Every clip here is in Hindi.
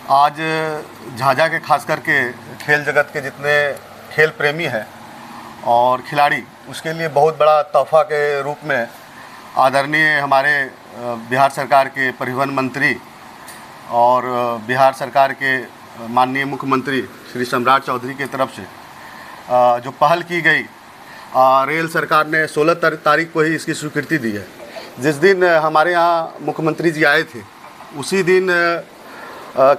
आज झाझा के खास करके खेल जगत के जितने खेल प्रेमी हैं और खिलाड़ी, उसके लिए बहुत बड़ा तोहफा के रूप में आदरणीय हमारे बिहार सरकार के परिवहन मंत्री और बिहार सरकार के माननीय मुख्यमंत्री श्री सम्राट चौधरी की तरफ से जो पहल की गई, रेल सरकार ने 16 तारीख को ही इसकी स्वीकृति दी है। जिस दिन हमारे यहाँ मुख्यमंत्री जी आए थे, उसी दिन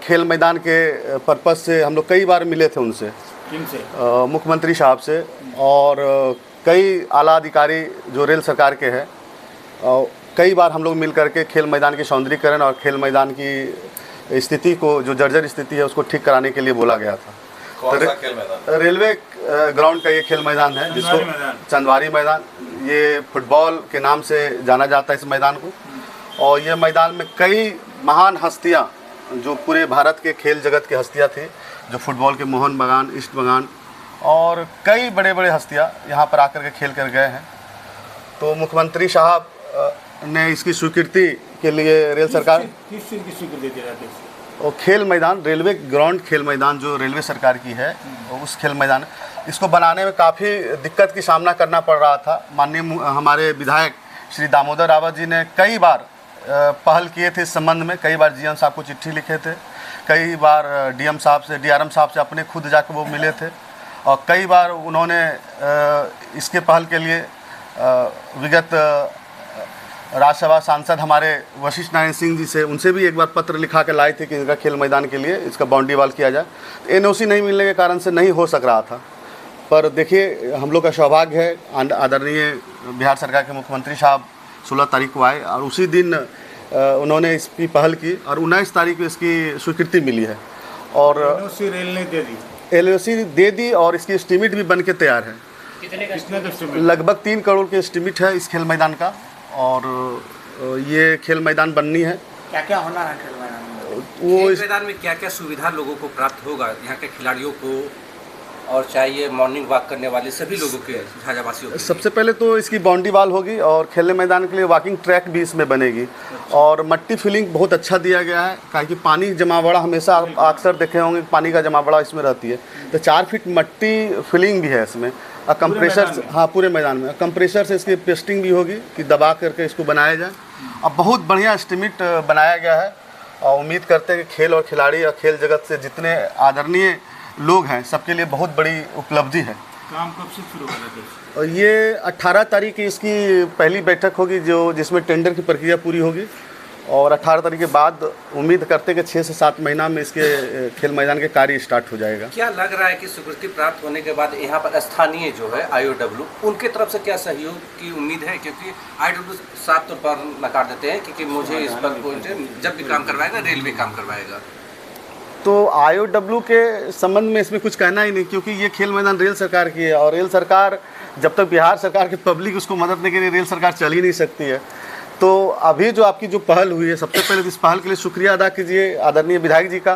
खेल मैदान के पर्पज़ से हम लोग कई बार मिले थे उनसे, मुख्यमंत्री साहब से और कई आला अधिकारी जो रेल सरकार के हैं। कई बार हम लोग मिल करके खेल मैदान के सौंदर्यीकरण और खेल मैदान की स्थिति को, जो जर्जर स्थिति है, उसको ठीक कराने के लिए बोला गया था। कौन सा खेल मैदान? रेलवे ग्राउंड का ये खेल मैदान है, जिसको चंदवारी मैदान, ये फुटबॉल के नाम से जाना जाता है इस मैदान को। और ये मैदान में कई महान हस्तियाँ, जो पूरे भारत के खेल जगत की हस्तियाँ थी, जो फुटबॉल के मोहन बगान, ईस्ट बगान और कई बड़े बड़े हस्तियाँ यहाँ पर आकर के खेल कर गए हैं। तो मुख्यमंत्री साहब ने इसकी स्वीकृति के लिए रेल सरकार किस चीज़ की स्वीकृति दे रहे थे? और खेल मैदान, रेलवे ग्राउंड खेल मैदान जो रेलवे सरकार की है, उस खेल मैदान, इसको बनाने में काफ़ी दिक्कत की सामना करना पड़ रहा था। माननीय हमारे विधायक श्री दामोदर रावत जी ने कई बार पहल किए थे इस संबंध में, कई बार जीएम साहब को चिट्ठी लिखे थे, कई बार डीएम साहब से, डीआरएम साहब से अपने खुद जाकर वो मिले थे और कई बार उन्होंने इसके पहल के लिए विगत राज्यसभा सांसद हमारे वशिष्ठ नारायण सिंह जी से, उनसे भी एक बार पत्र लिखा के लाए थे कि इनका खेल मैदान के लिए इसका बाउंड्री वाल किया जाए। एनओसी नहीं मिलने के कारण से नहीं हो सक रहा था। पर देखिए, हम लोग का सौभाग्य है, आदरणीय बिहार सरकार के मुख्यमंत्री साहब 16 तारीख को आए और उसी दिन उन्होंने इसकी पहल की और 19 तारीख को इसकी स्वीकृति मिली है। और एनओसी रेल ने दे दी, एलओसी दे दी और इसकी एस्टीमेट भी बन के तैयार है। कितने का एस्टीमेट? लगभग 3 करोड़ के एस्टीमेट है इस खेल मैदान का। और ये खेल मैदान बननी है। क्या क्या होना है खेल मैदान में? वो खेल मैदान में क्या क्या सुविधा लोगों को प्राप्त होगा, यहाँ के खिलाड़ियों को और चाहिए मॉर्निंग वॉक करने वाले सभी लोगों के, झाझावासियों के? सबसे पहले तो इसकी बाउंड्री वाल होगी और खेलने मैदान के लिए वॉकिंग ट्रैक भी इसमें बनेगी। और मट्टी फिलिंग बहुत अच्छा दिया गया है, क्योंकि पानी जमा बड़ा हमेशा आप अक्सर देखे होंगे, पानी का जमा बड़ा इसमें रहती है। तो 4 फीट मट्टी फिलिंग भी है इसमें। और कंप्रेसर, हाँ, पूरे मैदान में कंप्रेसर से इसकी पेस्टिंग भी होगी कि दबा करके इसको बनाया जाए। अब बहुत बढ़िया एस्टीमेट बनाया गया है और उम्मीद करते हैं कि खेल और खिलाड़ी और खेल जगत से जितने आदरणीय लोग हैं, सबके लिए बहुत बड़ी उपलब्धि है। काम कब से शुरू होना है? और ये 18 तारीख की इसकी पहली बैठक होगी, जिसमें टेंडर की प्रक्रिया पूरी होगी। और 18 तारीख के बाद उम्मीद करते हैं कि 6 से 7 महीना में इसके खेल मैदान के कार्य स्टार्ट हो जाएगा। क्या लग रहा है कि स्वीकृति प्राप्त होने के बाद यहाँ पर स्थानीय जो है IOW, उनके तरफ से क्या सहयोग की उम्मीद है? क्योंकि IOW साफ तौर पर नकार देते हैं कि मुझे इस पर जब भी काम करवाएगा रेलवे काम करवाएगा। तो IOW के संबंध में इसमें कुछ कहना ही नहीं, क्योंकि ये खेल मैदान रेल सरकार की है और रेल सरकार, जब तक बिहार सरकार की पब्लिक उसको मदद नहीं करेगी, रेल सरकार चल ही नहीं सकती है। तो अभी जो आपकी जो पहल हुई है, सबसे पहले इस पहल के लिए शुक्रिया अदा कीजिए आदरणीय विधायक जी का,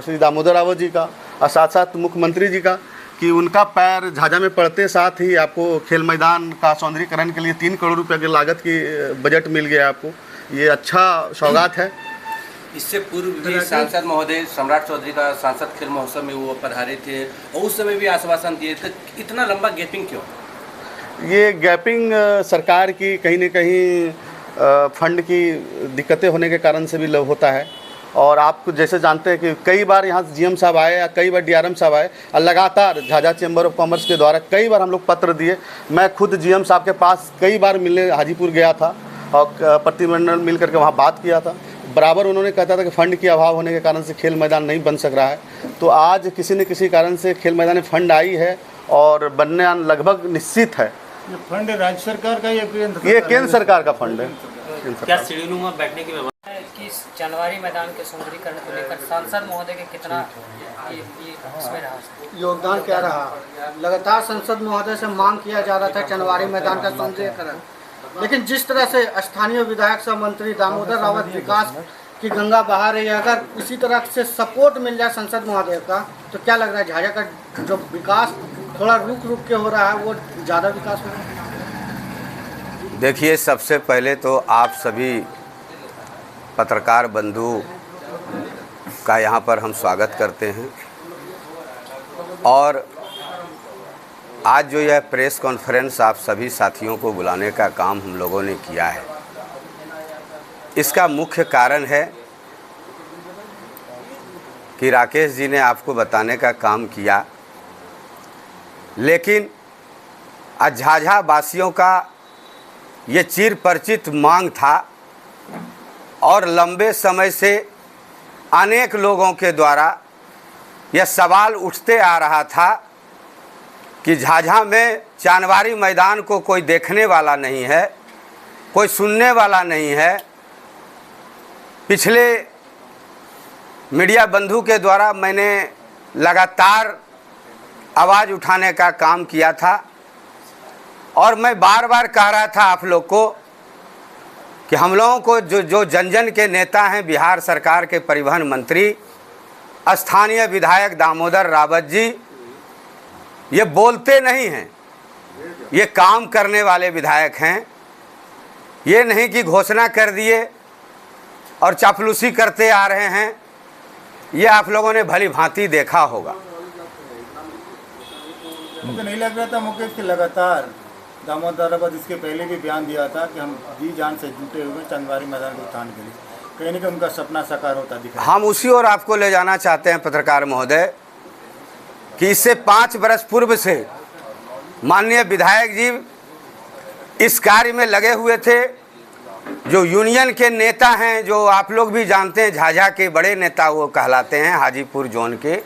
श्री दामोदर रावत जी का, और साथ साथ मुख्यमंत्री जी का, कि उनका पैर झाझा में पड़ते साथ ही आपको खेल मैदान का सौंदर्यीकरण के लिए 3 करोड़ रुपये की लागत की बजट मिल गया आपको। ये अच्छा सौगात है। इससे पूर्व भी सांसद महोदय सम्राट चौधरी का सांसद खेल महोत्सव में वो पधारे थे और उस समय भी आश्वासन दिए थे। इतना लंबा गैपिंग क्यों? ये गैपिंग सरकार की कहीं न कहीं फंड की दिक्कतें होने के कारण से भी होता है। और आप जैसे जानते हैं कि कई बार यहाँ जीएम साहब आए या कई बार डीआरएम साहब आए और लगातार झाझा चैम्बर ऑफ कॉमर्स के द्वारा कई बार हम लोग पत्र दिए। मैं खुद जीएम साहब के पास कई बार मिलने हाजीपुर गया था और प्रतिनिधिमंडल मिल करके वहाँ बात किया था। बराबर उन्होंने कहता था कि फ़ंड की अभाव होने के कारण से खेल मैदान नहीं बन सक रहा है। तो आज किसी न किसी कारण से खेल मैदान में फ़ंड आई है और बनने लगभग निश्चित है। ये फंड राज्य सरकार का या केंद्र सरकार का फंड है। क्या सीढ़ीनुमा बैठने की व्यवस्था है कि चंदवारी मैदान के सौंदर्यीकरण को लेकर सांसद महोदय के कितना इसमें रहा योगदान क्या रहा? लगातार सांसद महोदय से मांग किया जा रहा था चंदवारी मैदान का सौंदर्यीकरण, लेकिन जिस तरह से स्थानीय विधायक सह मंत्री दामोदर रावत विकास की गंगा बहा रही है, अगर इसी तरह से सपोर्ट मिल जाए सांसद महोदय का, तो क्या लग रहा है झाझा का जो विकास थोड़ा रुक रुक के हो रहा है वो ज़्यादा विकास हो रहा है? देखिए, सबसे पहले तो आप सभी पत्रकार बंधु का यहाँ पर हम स्वागत करते हैं। और आज जो यह प्रेस कॉन्फ्रेंस आप सभी साथियों को बुलाने का काम हम लोगों ने किया है, इसका मुख्य कारण है कि राकेश जी ने आपको बताने का काम किया, लेकिन आज झाझा वासियों का ये चिर परिचित मांग था और लंबे समय से अनेक लोगों के द्वारा यह सवाल उठते आ रहा था कि झाझा में चांदवारी मैदान को कोई देखने वाला नहीं है, कोई सुनने वाला नहीं है। पिछले मीडिया बंधु के द्वारा मैंने लगातार आवाज़ उठाने का काम किया था और मैं बार बार कह रहा था आप लोग को कि हम लोगों को जो जन जन के नेता हैं, बिहार सरकार के परिवहन मंत्री, स्थानीय विधायक दामोदर रावत जी, ये बोलते नहीं हैं, ये काम करने वाले विधायक हैं। ये नहीं कि घोषणा कर दिए और चापलूसी करते आ रहे हैं। ये आप लोगों ने भली भांति देखा होगा। मुझे नहीं लग रहा था मुकेश कि लगातार दामोदर रावत इसके पहले भी बयान दिया था कि हम जी जान से जुटे हुए चांदवारी मैदान के उत्थान के लिए, कहीं ना कहीं उनका सपना साकार होता दिख रहा है। हम उसी ओर आपको ले जाना चाहते हैं पत्रकार महोदय कि इससे 5 वर्ष पूर्व से माननीय विधायक जी इस कार्य में लगे हुए थे। जो यूनियन के नेता हैं, जो आप लोग भी जानते हैं, झाझा के बड़े नेता वो कहलाते हैं, हाजीपुर जोन के,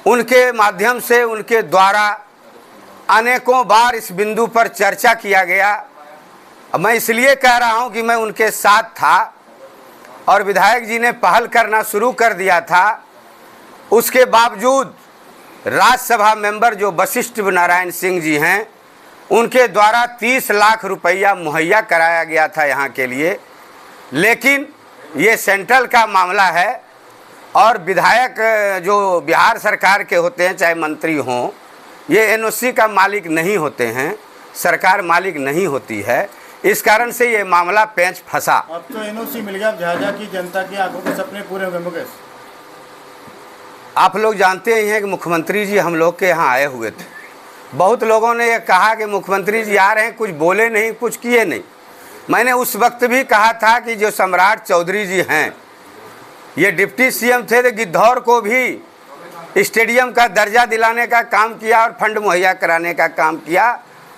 उनके माध्यम से, उनके द्वारा अनेकों बार इस बिंदु पर चर्चा किया गया। मैं इसलिए कह रहा हूं कि मैं उनके साथ था और विधायक जी ने पहल करना शुरू कर दिया था। उसके बावजूद राज्यसभा मेंबर जो वशिष्ठ नारायण सिंह जी हैं, उनके द्वारा 30 लाख रुपया मुहैया कराया गया था यहाँ के लिए। लेकिन ये सेंट्रल का मामला है और विधायक जो बिहार सरकार के होते हैं, चाहे मंत्री हों, ये एनओसी का मालिक नहीं होते हैं, सरकार मालिक नहीं होती है। इस कारण से ये मामला पेंच फंसा। अब तो एनओसी मिल गया, झाझा की जनता की आंखों के सपने पूरे हो गए। मुकेश, आप लोग जानते ही हैं कि मुख्यमंत्री जी हम लोग के यहाँ आए हुए थे। बहुत लोगों ने ये कहा कि मुख्यमंत्री जी आ रहे हैं, कुछ बोले नहीं, कुछ किए नहीं। मैंने उस वक्त भी कहा था कि जो सम्राट चौधरी जी हैं, ये डिप्टी सीएम थे, तो गिद्धौर को भी स्टेडियम का दर्जा दिलाने का काम किया और फंड मुहैया कराने का काम किया।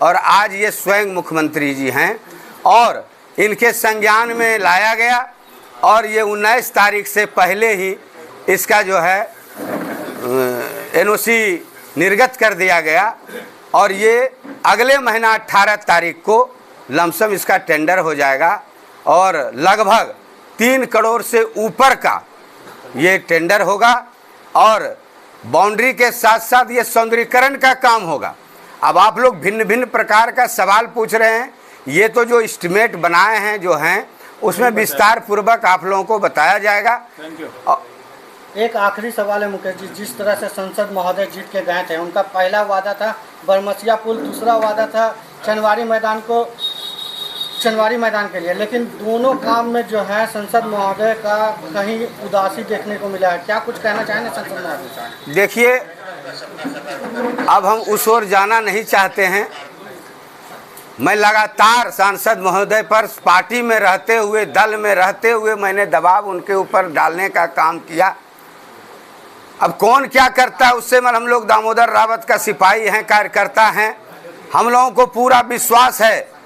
और आज ये स्वयं मुख्यमंत्री जी हैं और इनके संज्ञान में लाया गया और ये 19 तारीख से पहले ही इसका जो है एनओसी निर्गत कर दिया गया और ये अगले महीना 18 तारीख को लमसम इसका टेंडर हो जाएगा और लगभग 3 करोड़ से ऊपर का ये टेंडर होगा और बाउंड्री के साथ साथ ये सौंदर्यीकरण का काम होगा। अब आप लोग भिन्न भिन्न प्रकार का सवाल पूछ रहे हैं। ये तो जो एस्टिमेट बनाए हैं जो हैं, उसमें विस्तार पूर्वक आप लोगों को बताया जाएगा। Thank you. एक आखिरी सवाल है मुकेश जी, जिस तरह से संसद महोदय जीत के गए थे, उनका पहला वादा था बरमसिया पुल, दूसरा वादा था चांदवारी मैदान के लिए, लेकिन दोनों काम में जो है संसद महोदय का कहीं उदासी देखने को मिला है। क्या कुछ कहना चाहेंगे संसद महोदय साहब? देखिए, अब हम उस ओर जाना नहीं चाहते हैं। मैं लगातार सांसद महोदय पर पार्टी में रहते हुए, दल में रहते हुए मैंने दबाव उनके ऊपर डालने का काम किया। अब कौन क्या करता है उससे हम लोग दामोदर रावत का सिपाही हैं, कार्यकर्ता हैं। हम लोगों को पूरा विश्वास है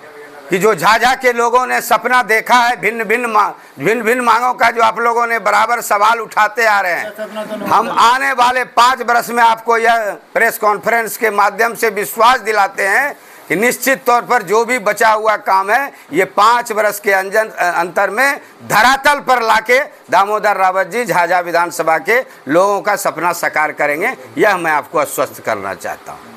कि जो झाझा के लोगों ने सपना देखा है, भिन्न भिन्न मांगों का जो आप लोगों ने बराबर सवाल उठाते आ रहे हैं, हम आने वाले 5 वर्ष में आपको यह प्रेस कॉन्फ्रेंस के माध्यम से विश्वास दिलाते हैं कि निश्चित तौर पर जो भी बचा हुआ काम है, ये 5 वर्ष के अंतर में धरातल पर लाके दामोदर रावत जी झाझा विधानसभा के लोगों का सपना साकार करेंगे। यह मैं आपको आश्वस्त करना चाहता हूँ।